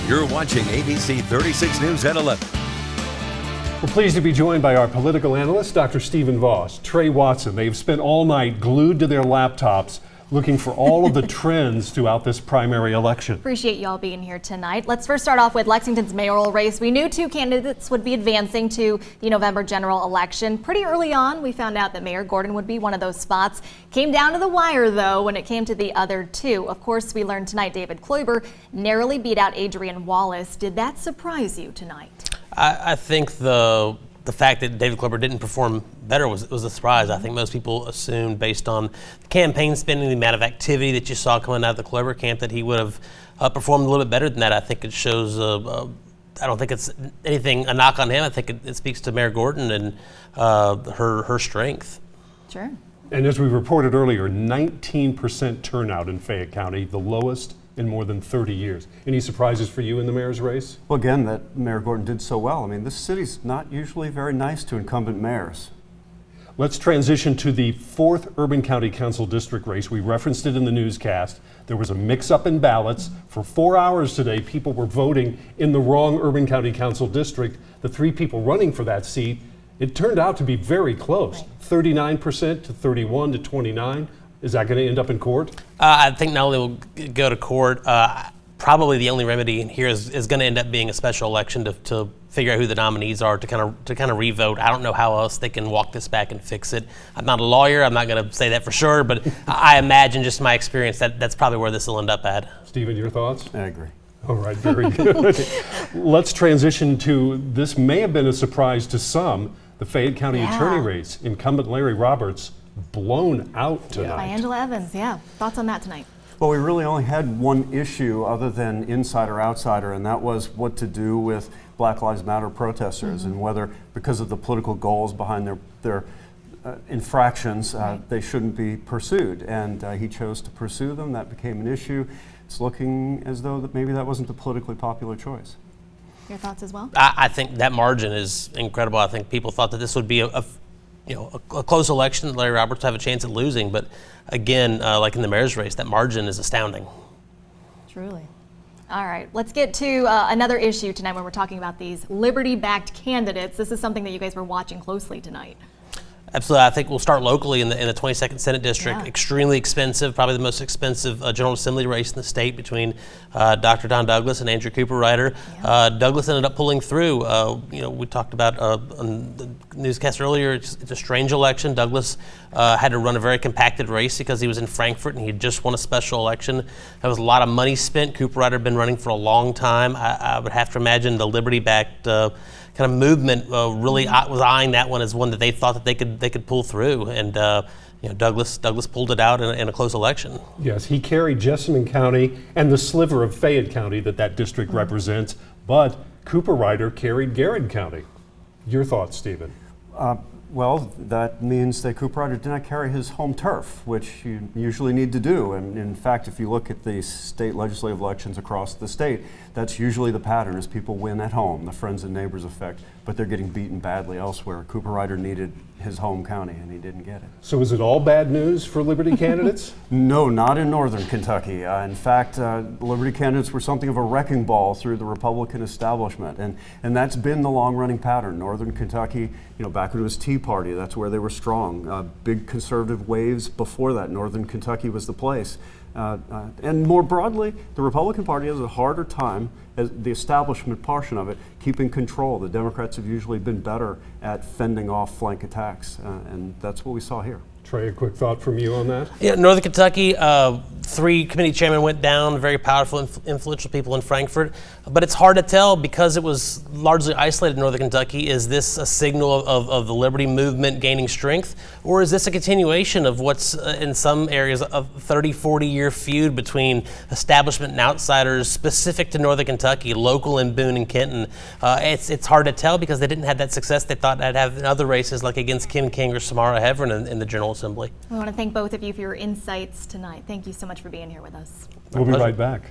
You're watching ABC 36 News at 11. We're pleased to be joined by our political analyst, Dr. Stephen Voss, Tres Watson. They've spent all night glued to their laptops looking for all of the trends throughout this primary election. Appreciate y'all being here tonight. Let's first start off with Lexington's mayoral race. We knew two candidates would be advancing to the November general election. Pretty early on, we found out that Mayor Gordon would be one of those spots. Came down to the wire, though, when it came to the other two. Of course, we learned tonight David Kloiber narrowly beat out Adrian Wallace. Did that surprise you tonight? I think the fact that David Kloiber didn't perform better was a surprise. I think most people assumed, based on the campaign spending, the amount of activity that you saw coming out of the Kloiber camp, that he would have performed a little bit better than that. I think it shows, I don't think it's anything, a knock on him. I think it speaks to Mayor Gordon and her strength. Sure. And as we reported earlier, 19% turnout in Fayette County, the lowest in more than 30 years. Any surprises for you in the mayor's race? Well, again, that Mayor Gordon did so well. I mean, this city's not usually very nice to incumbent mayors. Let's transition to the 4th Urban County Council District race. We referenced it in the newscast. There was a mix-up in ballots. For 4 hours today, people were voting in the wrong Urban County Council district. The three people running for that seat, it turned out to be very close, 39% to 31 to 29. Is that going to end up in court? I think not only will go to court, probably the only remedy here is going to end up being a special election to figure out who the nominees are, to kind of revote. I don't know how else they can walk this back and fix it. I'm not a lawyer. I'm not going to say that for sure, but I imagine, just my experience, that's probably where this will end up at. Stephen, your thoughts? I agree. All right, very good. Let's transition to, this may have been a surprise to some, the Fayette County Attorney race. Incumbent Larry Roberts blown out tonight. By Angela Evans, yeah. Thoughts on that tonight? Well, we really only had one issue other than insider outsider, and that was what to do with Black Lives Matter protesters and whether, because of the political goals behind their infractions, they shouldn't be pursued. And he chose to pursue them. That became an issue. It's looking as though that maybe that wasn't the politically popular choice. Your thoughts as well? I think that margin is incredible. I think people thought that this would be a close election, that Larry Roberts would have a chance at losing. But again, like in the mayor's race, that margin is astounding. Truly. All right, let's get to another issue tonight when we're talking about these Liberty-backed candidates. This is something that you guys were watching closely tonight. Absolutely. I think we'll start locally in the 22nd Senate District. Yeah. Extremely expensive, probably the most expensive General Assembly race in the state, between Dr. Don Douglas and Andrew Cooper-Ryder. Yeah. Douglas ended up pulling through. We talked about on the newscast earlier, it's a strange election. Douglas had to run a very compacted race because he was in Frankfort and he had just won a special election. There was a lot of money spent. Cooper-Ryder had been running for a long time. I would have to imagine the Liberty-backed kind of movement really was eyeing that one as one that they thought that they could pull through, and Douglas pulled it out in a close election. Yes, he carried Jessamine County and the sliver of Fayette County that district represents, but Cooper-Ryder carried Garrett County. Your thoughts, Stephen? Well, that means that Cooper-Ryder did not carry his home turf, which you usually need to do. And in fact, if you look at the state legislative elections across the state, that's usually the pattern, is people win at home, the friends and neighbors effect, but they're getting beaten badly elsewhere. Cooper-Ryder needed his home county, and he didn't get it. So is it all bad news for Liberty candidates? No, not in northern Kentucky. In fact, Liberty candidates were something of a wrecking ball through the Republican establishment, and that's been the long-running pattern. Northern Kentucky, back when it was Tea Party, that's where they were strong. Big conservative waves before that. Northern Kentucky was the place. And more broadly, the Republican Party has a harder time, as the establishment portion of it, keeping control. The Democrats have usually been better at fending off flank attacks, and that's what we saw here. Trey, a quick thought from you on that? Yeah, Northern Kentucky, 3 committee chairmen went down, very powerful, influential people in Frankfort. But it's hard to tell because it was largely isolated in Northern Kentucky. Is this a signal of the Liberty movement gaining strength? Or is this a continuation of what's in some areas a 30, 40-year feud between establishment and outsiders specific to Northern Kentucky, local in Boone and Kenton? It's hard to tell because they didn't have that success they thought they'd have in other races, like against Kim King or Samara Heverin in the General Assembly. We want to thank both of you for your insights tonight. Thank you so much for being here with us. We'll be right back.